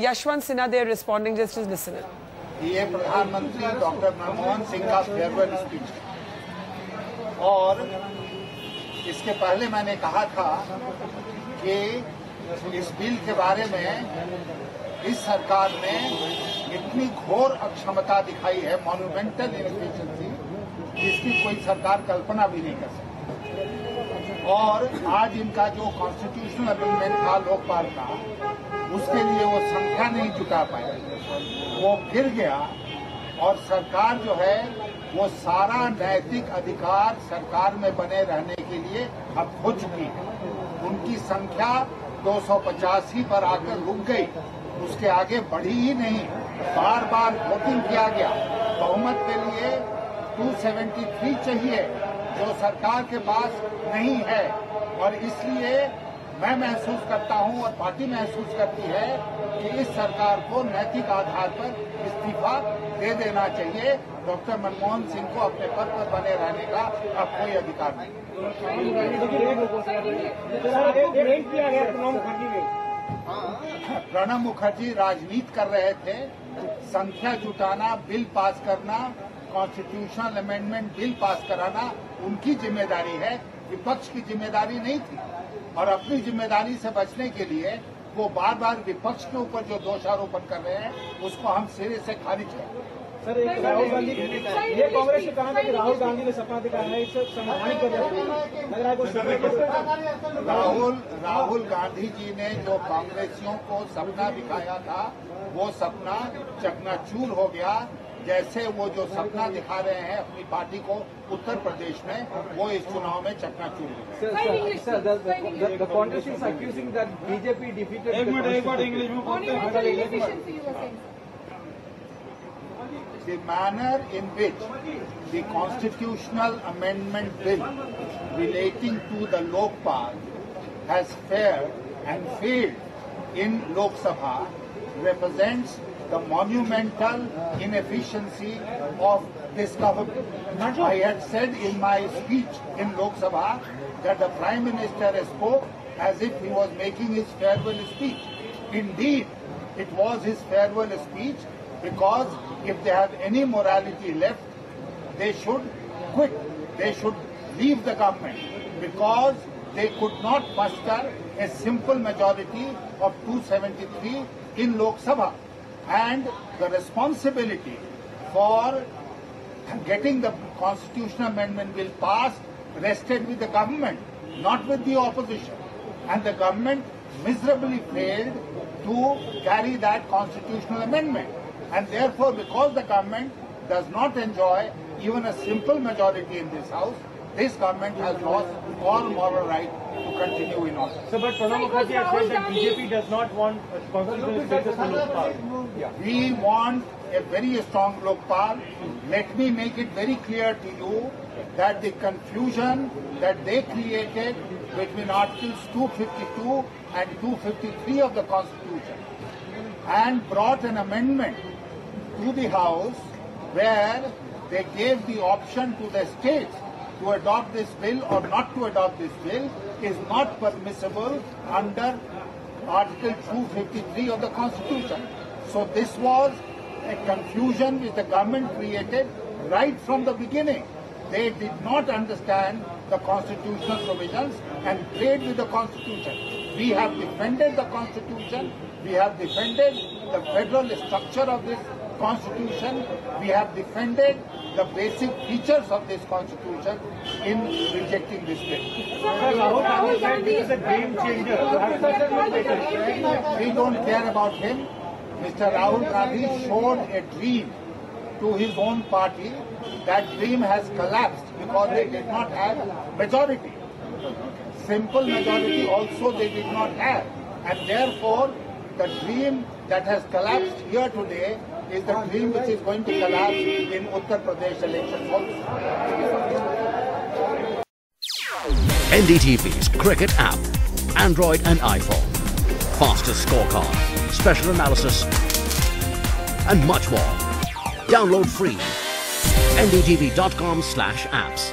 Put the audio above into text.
Yashwant Sinha, they're responding, just listen. ये प्रधानमंत्री doctor Manmohan Singh का फेयरवेल स्पीच है और इसके पहले मैंने कहा था कि इस बिल के बारे में इस सरकार ने इतनी घोर अक्षमता दिखाई है, मॉन्यूमेंटल इनएफिशिएंसी, जिसकी कोई सरकार कल्पना भी नहीं कर सकती। और आज इनका जो कॉन्स्टिट्यूशनल अमेंडमेंट था लोकपाल का, उसके लिए वो संख्या नहीं जुटा पाए, वो गिर गया और सरकार जो है वो सारा नैतिक अधिकार सरकार में बने रहने के लिए अब खो चुकी है। उनकी संख्या 285 पर आकर रुक गई, उसके आगे बढ़ी ही नहीं। बार बार वोटिंग किया गया, बहुमत के लिए 273 चाहिए जो सरकार के पास नहीं है। और इसलिए मैं महसूस करता हूं और पार्टी महसूस करती है कि इस सरकार को नैतिक आधार पर इस्तीफा दे देना चाहिए। डॉक्टर मनमोहन सिंह को अपने पद पर बने रहने का अब कोई अधिकार नहीं। प्रणब मुखर्जी राजनीति कर रहे थे, संख्या जुटाना, बिल पास करना, कॉन्स्टिट्यूशनल अमेंडमेंट बिल पास कराना उनकी जिम्मेदारी है, विपक्ष की जिम्मेदारी नहीं थी। और अपनी जिम्मेदारी से बचने के लिए वो बार बार विपक्ष के ऊपर जो दोषारोपण कर रहे हैं उसको हम सिरे से खारिज करें। सर, एक राहुल गांधी, ये कांग्रेस ने कहा था कि राहुल गांधी ने सपना दिखाया है, इससे सम्मानित कर राहुल गांधी जी ने जो कांग्रेसियों को सपना दिखाया था वो सपना चकनाचूर हो गया। जैसे वो जो सपना दिखा रहे हैं अपनी पार्टी को उत्तर प्रदेश में, वो इस चुनाव में चकनाचूर हो गया। The manner in which the constitutional amendment bill relating to the Lokpal has fared and failed in Lok Sabha represents the monumental inefficiency of this government. I had said in my speech in Lok Sabha that the Prime Minister spoke as if he was making his farewell speech. Indeed, it was his farewell speech, because if they have any morality left, they should quit. They should leave the government, because they could not muster a simple majority of 273 in Lok Sabha. And the responsibility for getting the constitutional amendment bill passed rested with the government, not with the opposition. And the government miserably failed to carry that constitutional amendment. And therefore, because the government does not enjoy even a simple majority in this House, this government has lost all moral right to continue in office. So, but Pranab Mukherjee has said that BJP does not want a constitutional status for Lokpal. We want a very strong Lokpal. Let me make it very clear to you that the confusion that they created between Articles 252 and 253 of the Constitution and brought an amendment to the House where they gave the option to the states to adopt this bill or not to adopt this bill is not permissible under Article 253 of the Constitution. So this was a confusion which the government created right from the beginning. They did not understand the constitutional provisions and played with the Constitution. We have defended the Constitution. We have defended the federal structure of this Constitution. We have defended the basic features of this Constitution in rejecting this bill. Rahul Gandhi is a game changer. We don't care about him. Mr. Rahul Gandhi showed a dream to his own party. That dream has collapsed because they did not have majority. Simple majority also they did not have. And therefore, the dream that has collapsed here today is the dream which is going to collapse in Uttar Pradesh elections also. NDTV's cricket app, Android and iPhone, fastest scorecard, special analysis and much more. Download free. ndtv.com/apps.